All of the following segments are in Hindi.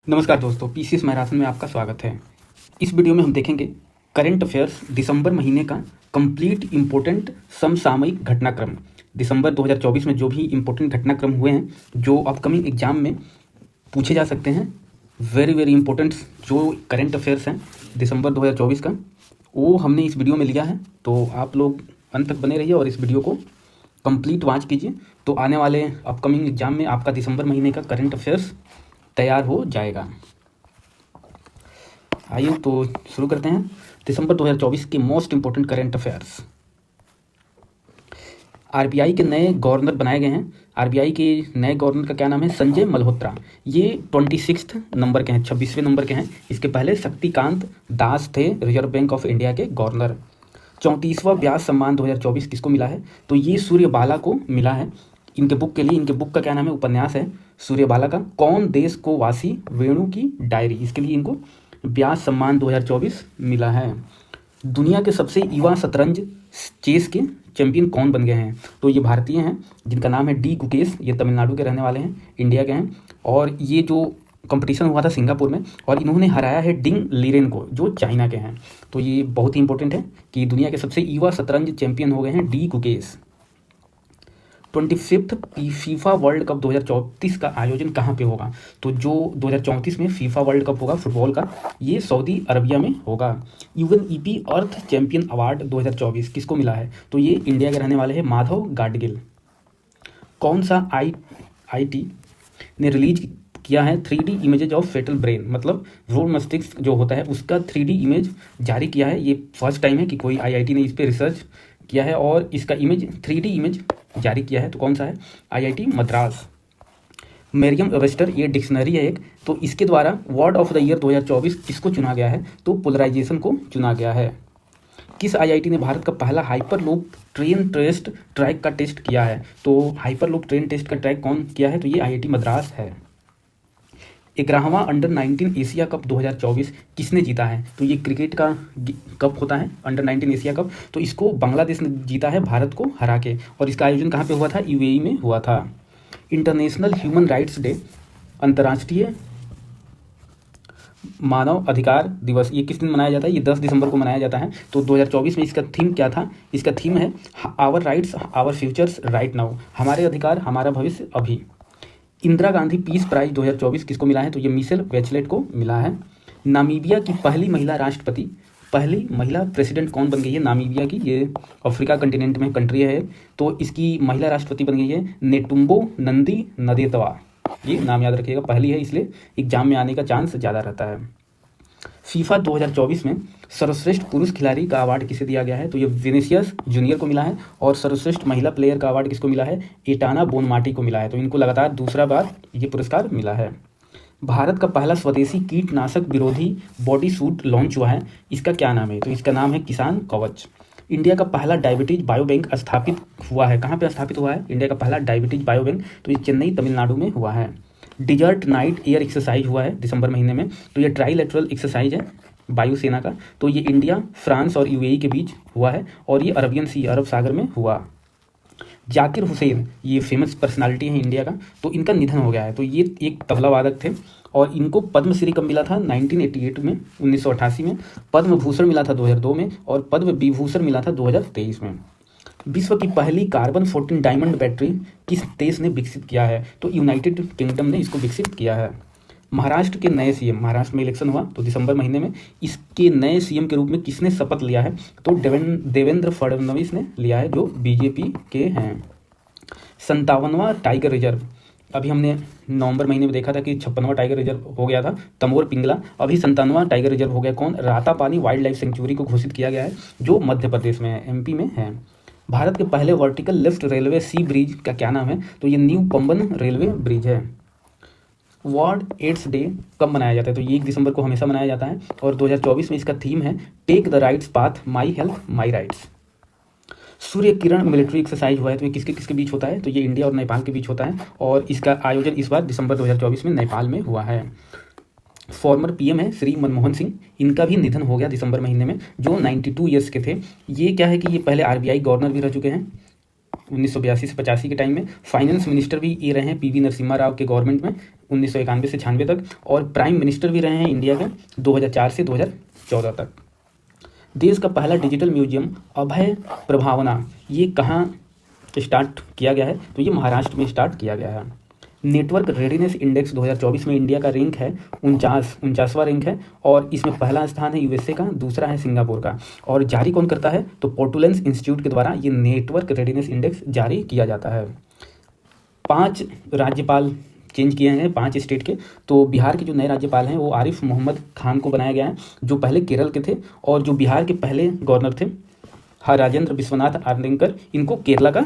नमस्कार दोस्तों, पीसीएस मैराथन में आपका स्वागत है। इस वीडियो में हम देखेंगे करंट अफेयर्स दिसंबर महीने का कंप्लीट इम्पोर्टेंट समसामयिक घटनाक्रम। दिसंबर 2024 में जो भी इम्पोर्टेंट घटनाक्रम हुए हैं जो अपकमिंग एग्जाम में पूछे जा सकते हैं, वेरी इम्पोर्टेंट जो करंट अफेयर्स हैं दिसंबर 2024 का, वो हमने इस वीडियो में लिया है। तो आप लोग अंत तक बने रहिए और इस वीडियो को कंप्लीट वॉच कीजिए, तो आने वाले अपकमिंग एग्जाम में आपका दिसंबर महीने का करंट अफेयर्स तैयार हो जाएगा। आइए तो शुरू करते हैं। दिसंबर 2024 के most important current affairs. RBI के नए गवर्नर बनाए गए हैं। आरबीआई के नए गवर्नर का क्या नाम है? संजय मल्होत्रा। ये 26 नंबर के हैं, 26वें नंबर के हैं। इसके पहले शक्तिकांत दास थे रिजर्व बैंक ऑफ इंडिया के गवर्नर। 34वां व्यास सम्मान 2024 किसको मिला है? तो ये सूर्यबाला को मिला है। इनके बुक के लिए, इनके बुक का क्या नाम है? उपन्यास है सूर्यबाला का कौन देश को वासी वेणु की डायरी। इसके लिए इनको व्यास सम्मान 2024 मिला है। दुनिया के सबसे युवा शतरंज चेस के चैंपियन कौन बन गए हैं? तो ये भारतीय हैं जिनका नाम है डी गुकेश। ये तमिलनाडु के रहने वाले हैं, इंडिया के हैं। और ये जो कंपटीशन हुआ था सिंगापुर में, और इन्होंने हराया है डिंग लीरेन को, जो चाइना के हैं। तो ये बहुत ही इंपॉर्टेंट है कि दुनिया के सबसे युवा शतरंज चैंपियन हो गए हैं D Gukesh. 25th FIFA world cup 2034 का आयोजन कहाँ पे होगा? तो जो 2034 में फीफा वर्ल्ड कप होगा फुटबॉल का, ये सऊदी अरबिया में होगा। यूएनईपी अर्थ चैंपियन अवार्ड 2024 किसको मिला है? तो ये इंडिया के रहने वाले हैं माधव गाडगिल। कौन सा आईटी ने रिलीज किया है 3D इमेजेज ऑफ फेटल ब्रेन, मतलब भ्रूण मस्तिष्क जो होता है उसका 3D इमेज जारी किया है। ये फर्स्ट टाइम है कि कोई आईआईटी ने इस पर रिसर्च किया है और इसका इमेज 3D इमेज जारी किया है। तो कौन सा है? आईआईटी मद्रास। मेरियम वेबस्टर ये डिक्शनरी है एक, तो इसके द्वारा वर्ड ऑफ द ईयर 2024 किसको चुना गया है? तो पोलराइजेशन को चुना गया है। किस आईआईटी ने भारत का पहला हाइपरलूप ट्रेन टेस्ट ट्रैक का टेस्ट किया है? तो हाइपरलूप ट्रेन टेस्ट का ट्रैक कौन किया है? तो ये आईआईटी मद्रास है। 11वां अंडर 19 एशिया कप 2024 किसने जीता है? तो ये क्रिकेट का कप होता है अंडर 19 एशिया कप, तो इसको बांग्लादेश ने जीता है भारत को हरा के। और इसका आयोजन कहाँ पे हुआ था? यूएई में हुआ था। इंटरनेशनल ह्यूमन राइट्स डे, अंतर्राष्ट्रीय मानव अधिकार दिवस, ये किस दिन मनाया जाता है? ये 10 दिसंबर को मनाया जाता है। तो 2024 में इसका थीम क्या था? इसका थीम है our rights our futures right now, हमारे अधिकार हमारा भविष्य अभी। इंदिरा गांधी पीस प्राइज 2024 किसको मिला है? तो ये मिशेल बेचलेट को मिला है। नामीबिया की पहली महिला राष्ट्रपति, पहली महिला प्रेसिडेंट कौन बन गई है नामीबिया की? ये अफ्रीका कंटिनेंट में कंट्री है। तो इसकी महिला राष्ट्रपति बन गई है नेटुम्बो नंदी नदेतवा। ये नाम याद रखिएगा, पहली है, इसलिए एग्जाम में आने का चांस ज़्यादा रहता है। फीफा 2024 में सर्वश्रेष्ठ पुरुष खिलाड़ी का अवार्ड किसे दिया गया है? तो ये विनीसियस जूनियर को मिला है। और सर्वश्रेष्ठ महिला प्लेयर का अवार्ड किसको मिला है? एटाना बोनमाटी को मिला है। तो इनको लगातार दूसरा बार ये पुरस्कार मिला है। भारत का पहला स्वदेशी कीटनाशक विरोधी बॉडी सूट लॉन्च हुआ है, इसका क्या नाम है? तो इसका नाम है किसान कवच। इंडिया का पहला डायबिटीज बायोबैंक स्थापित हुआ है, कहाँ पे स्थापित हुआ है इंडिया का पहला डायबिटीज बायोबैंक? तो ये चेन्नई तमिलनाडु में हुआ है। डिजर्ट नाइट एयर एक्सरसाइज हुआ है दिसंबर महीने में, तो ये ट्राईलेटरल एक्सरसाइज है वायुसेना का। तो ये इंडिया, फ्रांस और यूएई के बीच हुआ है और ये अरबियन सी, अरब सागर में हुआ। जाकिर हुसैन ये फेमस पर्सनालिटी है इंडिया का, तो इनका निधन हो गया है। तो ये एक तबला वादक थे और इनको पद्मश्री कब मिला था? 1988 में, 1988 में। पद्म भूषण मिला था 2002 में और पद्म विभूषण मिला था 2023 में। विश्व की पहली कार्बन 14 डायमंड बैटरी किस देश ने विकसित किया है? तो यूनाइटेड किंगडम ने इसको विकसित किया है। महाराष्ट्र के नए सीएम, महाराष्ट्र में इलेक्शन हुआ तो दिसंबर महीने में, इसके नए सीएम के रूप में किसने शपथ लिया है? तो देवेंद्र फडणवीस ने लिया है, जो बीजेपी के हैं। 57वां टाइगर रिजर्व, अभी हमने नवंबर महीने में देखा था कि 56वां टाइगर रिजर्व हो गया था तमोर पिंगला, अभी 57वां टाइगर रिजर्व हो गया। कौन? रातापानी वाइल्ड लाइफ सेंचुरी को घोषित किया गया है, जो मध्य प्रदेश में है, एमपी में है। भारत के पहले वर्टिकल लिफ्ट रेलवे सी ब्रिज का क्या नाम है? तो ये न्यू पंबन रेलवे ब्रिज है। वर्ल्ड एड्स डे कब मनाया जाता है? तो ये 1 दिसंबर को हमेशा मनाया जाता है और 2024 में इसका थीम है take the rights path, my health my rights. Surya Kiran military exercise हुआ है, तो ये किसके किसके बीच होता है? तो ये इंडिया और नेपाल के बीच होता है और इसका आयोजन इस बार दिसंबर 2024 में नेपाल में हुआ है। फॉर्मर पीएम है श्री मनमोहन सिंह, इनका भी निधन हो गया दिसंबर महीने में, जो 92 ईयर्स के थे। ये क्या है कि ये पहले आरबीआई गवर्नर भी रह चुके हैं 1982 से 85 के टाइम में। फाइनेंस मिनिस्टर भी ये रहे हैं पीवी नरसिम्हा राव के गवर्नमेंट में 1991 से 96 तक, और प्राइम मिनिस्टर भी रहे हैं इंडिया के 2004 से 2014 तक। देश का पहला डिजिटल म्यूजियम अभय प्रभावना, ये कहाँ स्टार्ट किया गया है? तो ये महाराष्ट्र में स्टार्ट किया गया है। नेटवर्क रेडीनेस इंडेक्स 2024 में इंडिया का रैंक है 49वां रैंक है, और इसमें पहला स्थान है यूएसए का, दूसरा है सिंगापुर का। और जारी कौन करता है? तो पोर्टुलेंस इंस्टीट्यूट के द्वारा ये नेटवर्क रेडीनेस इंडेक्स जारी किया जाता है। 5 राज्यपाल चेंज किए हैं 5 स्टेट के। तो बिहार के जो नए राज्यपाल हैं वो आरिफ मोहम्मद खान को बनाया गया है, जो पहले केरल के थे, और जो बिहार के पहले गवर्नर थे राजेंद्र विश्वनाथ आर्लेकर, इनको केरला का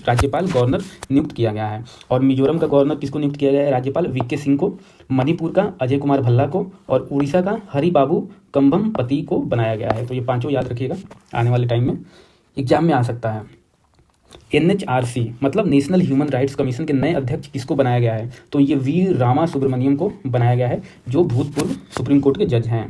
राज्यपाल गवर्नर नियुक्त किया गया है। और मिजोरम का गवर्नर किसको नियुक्त किया गया है? राज्यपाल वीके सिंह को। मणिपुर का अजय कुमार भल्ला को, और उड़ीसा का हरि बाबू कंभमपति को बनाया गया है। तो ये 5 याद रखिएगा, आने वाले टाइम में एग्जाम में आ सकता है। NHRC मतलब नेशनल ह्यूमन राइट्स कमीशन के नए अध्यक्ष किसको बनाया गया है? तो ये वी रामा सुब्रमण्यम को बनाया गया है, जो भूतपूर्व सुप्रीम कोर्ट के जज हैं।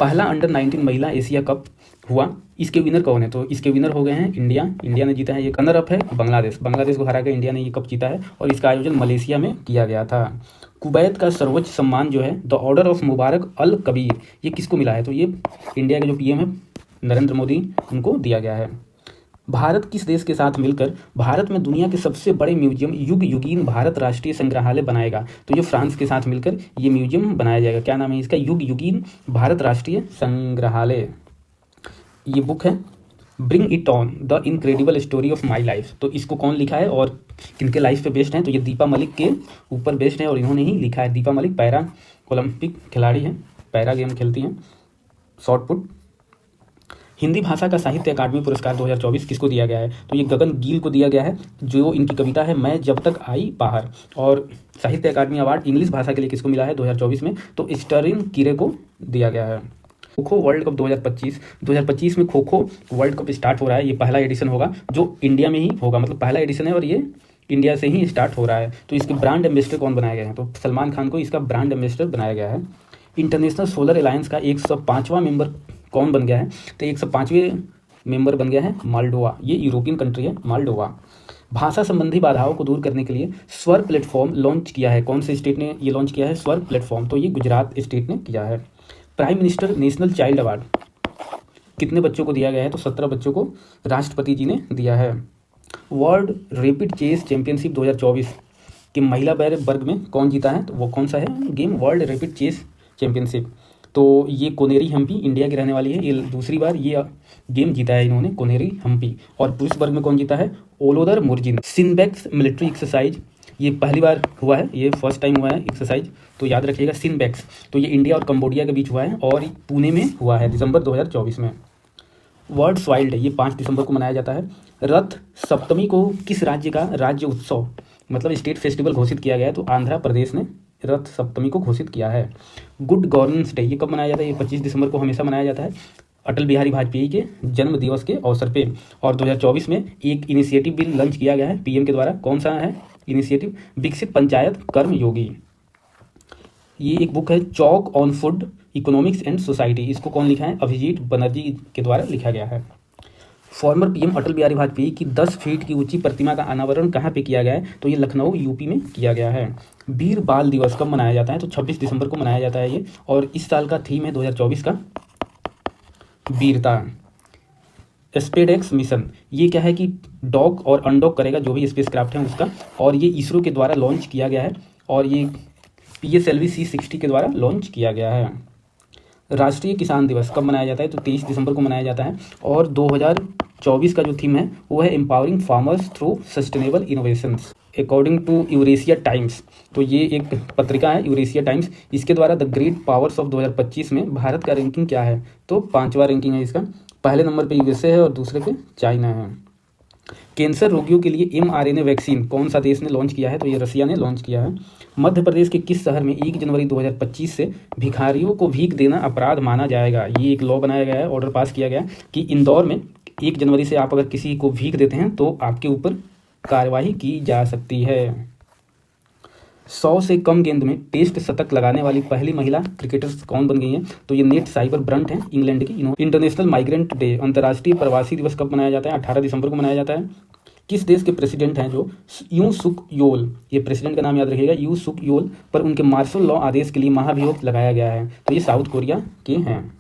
पहला अंडर-19 महिला एशिया कप हुआ, इसके विनर कौन है? तो इसके विनर हो गए हैं इंडिया ने जीता है। ये रनर अप है बांग्लादेश को हरा कर इंडिया ने ये कप जीता है, और इसका आयोजन मलेशिया में किया गया था। कुवैत का सर्वोच्च सम्मान जो है द ऑर्डर ऑफ मुबारक अल कबीर, ये किसको मिला है? तो ये इंडिया के जो PM है नरेंद्र मोदी, उनको दिया गया है। भारत किस देश के साथ मिलकर भारत में दुनिया के सबसे बड़े म्यूजियम युग युगीन भारत राष्ट्रीय संग्रहालय बनाएगा? तो ये फ्रांस के साथ मिलकर ये म्यूजियम बनाया जाएगा। क्या नाम है इसका? युग युगीन भारत राष्ट्रीय संग्रहालय। ये बुक है bring it on the incredible story of my life. तो इसको कौन लिखा है और किनके लाइफ पे बेस्ड है? तो ये दीपा मलिक के ऊपर बेस्ड है, और इन्होंने ही लिखा है। दीपा मलिक पैरा ओलंपिक खिलाड़ी हैं, पैरा गेम खेलती हैं, शॉर्ट पुट। हिंदी भाषा का साहित्य अकादमी पुरस्कार 2024 किसको दिया गया है? तो ये गगन गिल को दिया गया है, जो इनकी कविता है मैं जब तक आई बाहर। और साहित्य अकादमी अवार्ड इंग्लिश भाषा के लिए किसको मिला है 2024 में? तो स्टर्लिन कीरे को दिया गया है। खो खो वर्ल्ड कप 2025 में kho kho world cup start हो रहा है। ये पहला एडिशन होगा जो इंडिया में ही होगा, मतलब पहला एडिशन है और ये इंडिया से ही स्टार्ट हो रहा है। तो इसके ब्रांड एम्बेसडर कौन बनाए गए हैं? तो सलमान खान को इसका ब्रांड एम्बेसडर बनाया गया है। इंटरनेशनल सोलर अलायंस का 105वां मेंबर कौन बन गया है? तो 105वें मेंबर बन गया है मालडोवा। ये यूरोपियन कंट्री है मालडोवा। भाषा संबंधी बाधाओं को दूर करने के लिए स्वर प्लेटफॉर्म लॉन्च किया है। कौन से स्टेट ने ये लॉन्च किया है स्वर प्लेटफॉर्म? तो ये गुजरात स्टेट ने किया है। Prime minister national child award कितने बच्चों को दिया गया है? तो 17 बच्चों को राष्ट्रपति जी ने दिया है। वर्ल्ड रैपिड चेस चैंपियनशिप 2024 के महिला वर्ग में कौन जीता है? तो वो कौन सा है game? World rapid chess championship. तो ये कोनेरी हम्पी इंडिया की रहने वाली है, ये दूसरी बार ये गेम जीता है इन्होंने, कोनेरी हम्पी। और पुरुष वर्ग में कौन जीता है? ओलोदर मुर्जिन। सिनबैक्स मिलिट्री एक्सरसाइज ये पहली बार हुआ है, ये फर्स्ट टाइम हुआ है एक्सरसाइज, तो याद रखिएगा सिनबैक्स। तो ये इंडिया और कंबोडिया के बीच हुआ है और पुणे में हुआ है दिसंबर 2024 में। वर्ल्ड्स वाइल्ड डे ये 5 दिसंबर को मनाया जाता है। रथ सप्तमी को किस राज्य का राज्य उत्सव मतलब स्टेट फेस्टिवल घोषित किया गया है? तो आंध्र प्रदेश ने रथ सप्तमी को घोषित किया है। गुड गवर्नेंस डे ये कब मनाया जाता है? ये 25 दिसंबर को हमेशा मनाया जाता है अटल बिहारी वाजपेयी के जन्म दिवस के अवसर पे। और 2024 में एक इनिशिएटिव बिल लॉन्च किया गया है PM के द्वारा। कौन सा है इनिशिएटिव? विकसित पंचायत कर्म योगी। ये एक बुक है chalk on food economics and society, इसको कौन लिखा है? अभिजीत बनर्जी के द्वारा लिखा गया है। फॉर्मर PM अटल बिहारी वाजपेयी की 10 फीट की ऊंची प्रतिमा का अनावरण कहाँ पे किया गया है? तो ये लखनऊ UP में किया गया है। वीर बाल दिवस कब मनाया जाता है? तो 26 दिसंबर को मनाया जाता है ये, और इस साल का थीम है 2024 का वीरता। स्पेसएक्स मिशन ये क्या है कि डॉक और अनडॉक करेगा जो भी स्पेसक्राफ्ट है उसका, और ये इसरो के द्वारा लॉन्च किया गया है, और ये PSLV C60 के द्वारा लॉन्च किया गया है। राष्ट्रीय किसान दिवस कब मनाया जाता है? तो 23 दिसंबर को मनाया जाता है, और 2024 का जो थीम है वो है empowering farmers through sustainable innovations according to Eurasia Times. तो ये एक पत्रिका है यूरेशिया टाइम्स, इसके द्वारा द ग्रेट पावर्स ऑफ 2025 में भारत का रैंकिंग क्या है? तो 5वां रैंकिंग है इसका। पहले नंबर पे USA है और दूसरे पे चाइना है। कैंसर रोगियों के लिए mRNA वैक्सीन कौन सा देश ने लॉन्च किया है? तो ये रसिया ने लॉन्च किया है। मध्य प्रदेश के किस शहर में 1 जनवरी 2025 से भिखारियों को भीख देना अपराध माना जाएगा? ये एक लॉ बनाया गया है, ऑर्डर पास किया गया कि इंदौर में 1 जनवरी से आप अगर किसी को भीख देते हैं तो आपके ऊपर कार्रवाई की जा सकती है। 100 से कम गेंद में टेस्ट शतक लगाने वाली पहली महिला क्रिकेटर्स कौन बन गई हैं? तो ये नेट साइबर ब्रंट हैं, इंग्लैंड की। इंटरनेशनल माइग्रेंट डे, अंतर्राष्ट्रीय प्रवासी दिवस कब मनाया जाता है? 18 दिसंबर को मनाया जाता है। किस देश के प्रेसिडेंट हैं जो यू सुक योल, ये प्रेसिडेंट का नाम याद रखिएगा, यू सुक योल, पर उनके मार्शल लॉ आदेश के लिए महाभियोग लगाया गया है? तो ये साउथ कोरिया के हैं।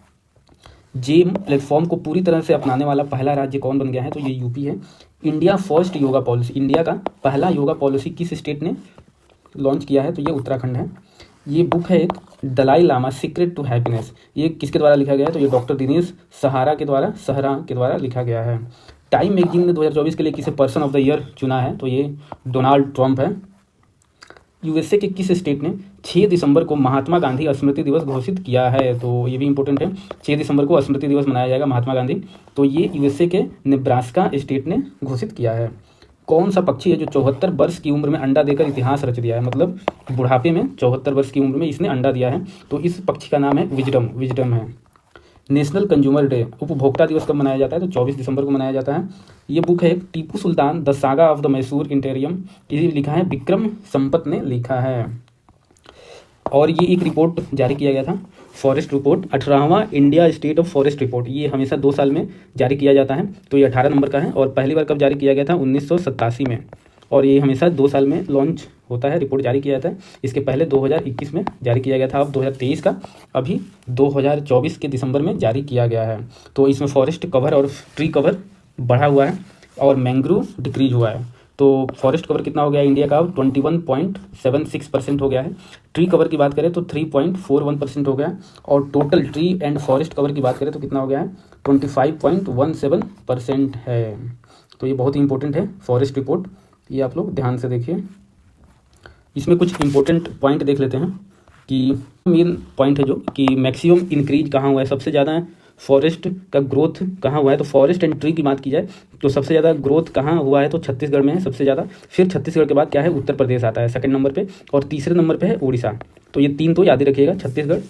जेम प्लेटफॉर्म को पूरी तरह से अपनाने वाला पहला राज्य कौन बन गया है? तो ये यूपी है। India first yoga policy, India का पहला योगा पॉलिसी किस स्टेट ने लॉन्च किया है? तो ये उत्तराखंड है। ये बुक है एक, Dalai Lama secret to happiness, ये किसके द्वारा लिखा गया है? तो ये डॉक्टर दिनेश सहरा के द्वारा लिखा गया है। टाइम मैगजीन ने 2024 के लिए किसे पर्सन ऑफ द ईयर चुना है? तो ये डोनाल्ड ट्रंप है। यूएसए के किस स्टेट ने 6 दिसंबर को महात्मा गांधी स्मृति दिवस घोषित किया है? तो ये भी इंपॉर्टेंट है, 6 दिसंबर को स्मृति दिवस मनाया जाएगा महात्मा गांधी। तो ये यूएसए के नेब्रास्का स्टेट ने घोषित किया है। कौन सा पक्षी है जो 74 वर्ष की उम्र में अंडा देकर इतिहास रच दिया है? मतलब बुढ़ापे में 74 वर्ष की उम्र में इसने अंडा दिया है। तो इस पक्षी का नाम है विजडम है। नेशनल कंज्यूमर डे, उपभोक्ता दिवस कब मनाया जाता है? तो 24 दिसंबर को मनाया जाता है। ये बुक है Tipu Sultan the saga of the Mysore interregnum, ये लिखा है विक्रम संपत ने लिखा है। और ये एक रिपोर्ट जारी किया गया था, फॉरेस्ट रिपोर्ट, 18वां India state of forest report. ये हमेशा 2 साल में जारी किया जाता है। तो ये 18 नंबर का है और पहली बार कब जारी किया गया था? 1987 में। और ये हमेशा 2 साल में लॉन्च होता है, रिपोर्ट जारी किया जाता है। इसके पहले 2021 में जारी किया गया था, अब 2023 का, अभी 2024 के दिसंबर में जारी किया गया है। तो इसमें फॉरेस्ट कवर और ट्री कवर बढ़ा हुआ है और मैंग्रोव डिक्रीज हुआ है। तो फॉरेस्ट कवर कितना हो गया इंडिया का? 21.76% हो गया है। ट्री कवर की बात करें तो 3.41% हो गया। और total tree and forest cover की बात करें तो कितना हो गया है? 25.17% है। तो ये बहुत ही इंपॉर्टेंट है फॉरेस्ट रिपोर्ट, ये आप लोग ध्यान से देखिए। इसमें कुछ इंपॉर्टेंट पॉइंट देख लेते हैं कि मेन पॉइंट है जो कि मैक्सिमम इंक्रीज कहाँ हुआ है, सबसे ज़्यादा फॉरेस्ट का ग्रोथ कहाँ हुआ है। तो फॉरेस्ट एंड ट्री की बात की जाए तो सबसे ज़्यादा ग्रोथ कहाँ हुआ है? तो छत्तीसगढ़ में है सबसे ज़्यादा। फिर छत्तीसगढ़ के बाद क्या है? उत्तर प्रदेश आता है सेकंड नंबर पे, और तीसरे नंबर पे है उड़ीसा। तो ये 3 तो याद ही रखिएगा, छत्तीसगढ़,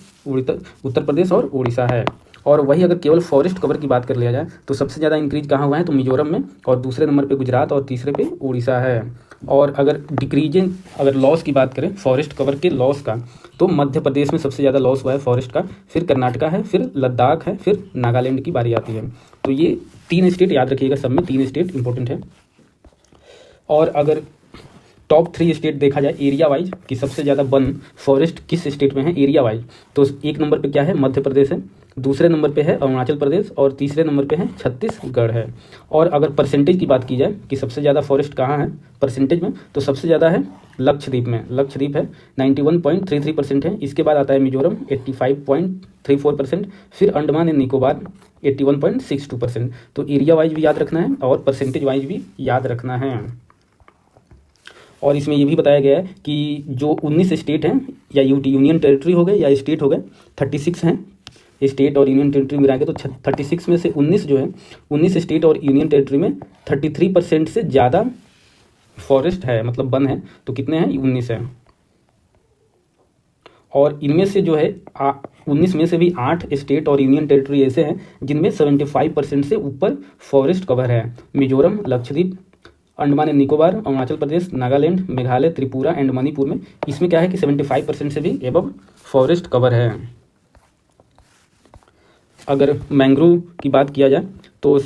उत्तर प्रदेश और उड़ीसा है। और वही अगर केवल फॉरेस्ट कवर की बात कर लिया जाए तो सबसे ज़्यादा इंक्रीज कहाँ हुआ है? तो मिजोरम में, और दूसरे नंबर पे गुजरात, और तीसरे पे उड़ीसा है। और अगर अगर लॉस की बात करें फॉरेस्ट कवर के लॉस का, तो मध्य प्रदेश में सबसे ज़्यादा लॉस हुआ है फॉरेस्ट का, फिर कर्नाटका है, फिर लद्दाख है, फिर नागालैंड की बारी आती है। तो ये 3 स्टेट याद रखिएगा, सब में 3 स्टेट इंपॉर्टेंट है। और अगर टॉप 3 स्टेट देखा जाए एरिया वाइज कि सबसे ज़्यादा वन फॉरेस्ट किस स्टेट में है एरिया वाइज, तो 1 नंबर पे क्या है? मध्य प्रदेश है, दूसरे नंबर पे है अरुणाचल प्रदेश, और तीसरे नंबर पे है छत्तीसगढ़ है। और अगर परसेंटेज की बात की जाए कि सबसे ज़्यादा फॉरेस्ट कहाँ है परसेंटेज में, तो सबसे ज़्यादा है लक्षद्वीप में, लक्षद्वीप है 91.33% है। इसके बाद आता है मिजोरम 85.34%, फिर अंडमान एंड निकोबार 81.62%। तो एरिया वाइज भी याद रखना है और परसेंटेज वाइज भी याद रखना है। और इसमें ये भी बताया गया है कि जो 19 स्टेट हैं या यूनियन टेरिटरी हो गए या स्टेट हो गए, 36 हैं स्टेट और यूनियन टेरिटरी मिला के, तो 36 में से 19 जो है, 19 स्टेट और यूनियन टेरिटरी में 33% से ज़्यादा फॉरेस्ट है, मतलब वन है। तो कितने हैं? 19 है। और इनमें से जो है 19 में से भी 8 स्टेट और यूनियन टेरिटरी ऐसे हैं जिनमें 75% से ऊपर फॉरेस्ट कवर है। मिजोरम, लक्षद्वीप, अंडमान एंड निकोबार, अरुणाचल प्रदेश, नागालैंड, मेघालय, त्रिपुरा एंड मणिपुर में इसमें क्या है कि 75% से भी एबव फॉरेस्ट कवर है। अगर मैंग्रोव की बात किया जाए तो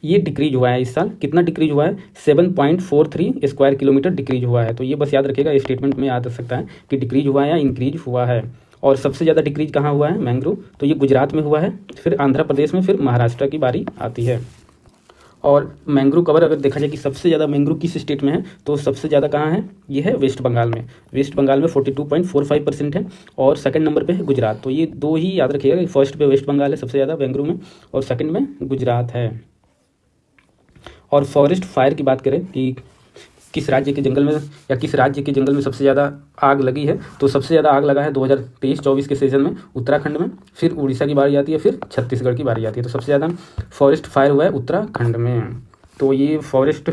ये डिक्रीज हुआ है इस साल, कितना डिक्रीज हुआ है? 7.43 स्क्वायर किलोमीटर डिक्रीज हुआ है। तो ये बस याद रखिएगा, स्टेटमेंट में याद रख सकता है कि डिक्रीज हुआ है या इंक्रीज हुआ है। और सबसे ज़्यादा डिक्रीज कहाँ हुआ है मैंग्रोव? तो ये गुजरात में हुआ है, फिर आंध्र प्रदेश में, फिर महाराष्ट्र की बारी आती है। और मैंग्रोव कवर अगर देखा जाए कि सबसे ज़्यादा मैंग्रोव किस स्टेट में है, तो सबसे ज़्यादा कहाँ है? ये है वेस्ट बंगाल में। वेस्ट बंगाल में 42.45% है, और सेकंड नंबर पे है गुजरात। तो ये 2 ही याद रखिएगा कि फर्स्ट पे वेस्ट बंगाल है सबसे ज़्यादा मैंग्रोव में, और सेकंड में गुजरात है। और फॉरेस्ट फायर की बात करें कि किस राज्य के जंगल में या किस राज्य के जंगल में सबसे ज़्यादा आग लगी है, तो सबसे ज़्यादा आग लगा है 2023-24 के सीजन में उत्तराखंड में, फिर उड़ीसा की बारी आती है, फिर छत्तीसगढ़ की बारी आती है। तो सबसे ज़्यादा फॉरेस्ट फायर हुआ है उत्तराखंड में। तो ये फॉरेस्ट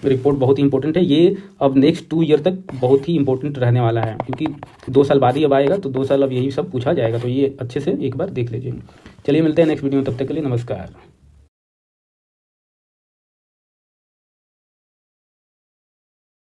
रिपोर्ट बहुत ही इंपॉर्टेंट है, ये अब नेक्स्ट 2 ईयर तक बहुत ही इंपॉर्टेंट रहने वाला है, क्योंकि 2 साल बाद ही अब आएगा, तो 2 साल अब यही सब पूछा जाएगा। तो ये अच्छे से एक बार देख लीजिए। चलिए मिलते हैं नेक्स्ट वीडियो में, तब तक के लिए नमस्कार।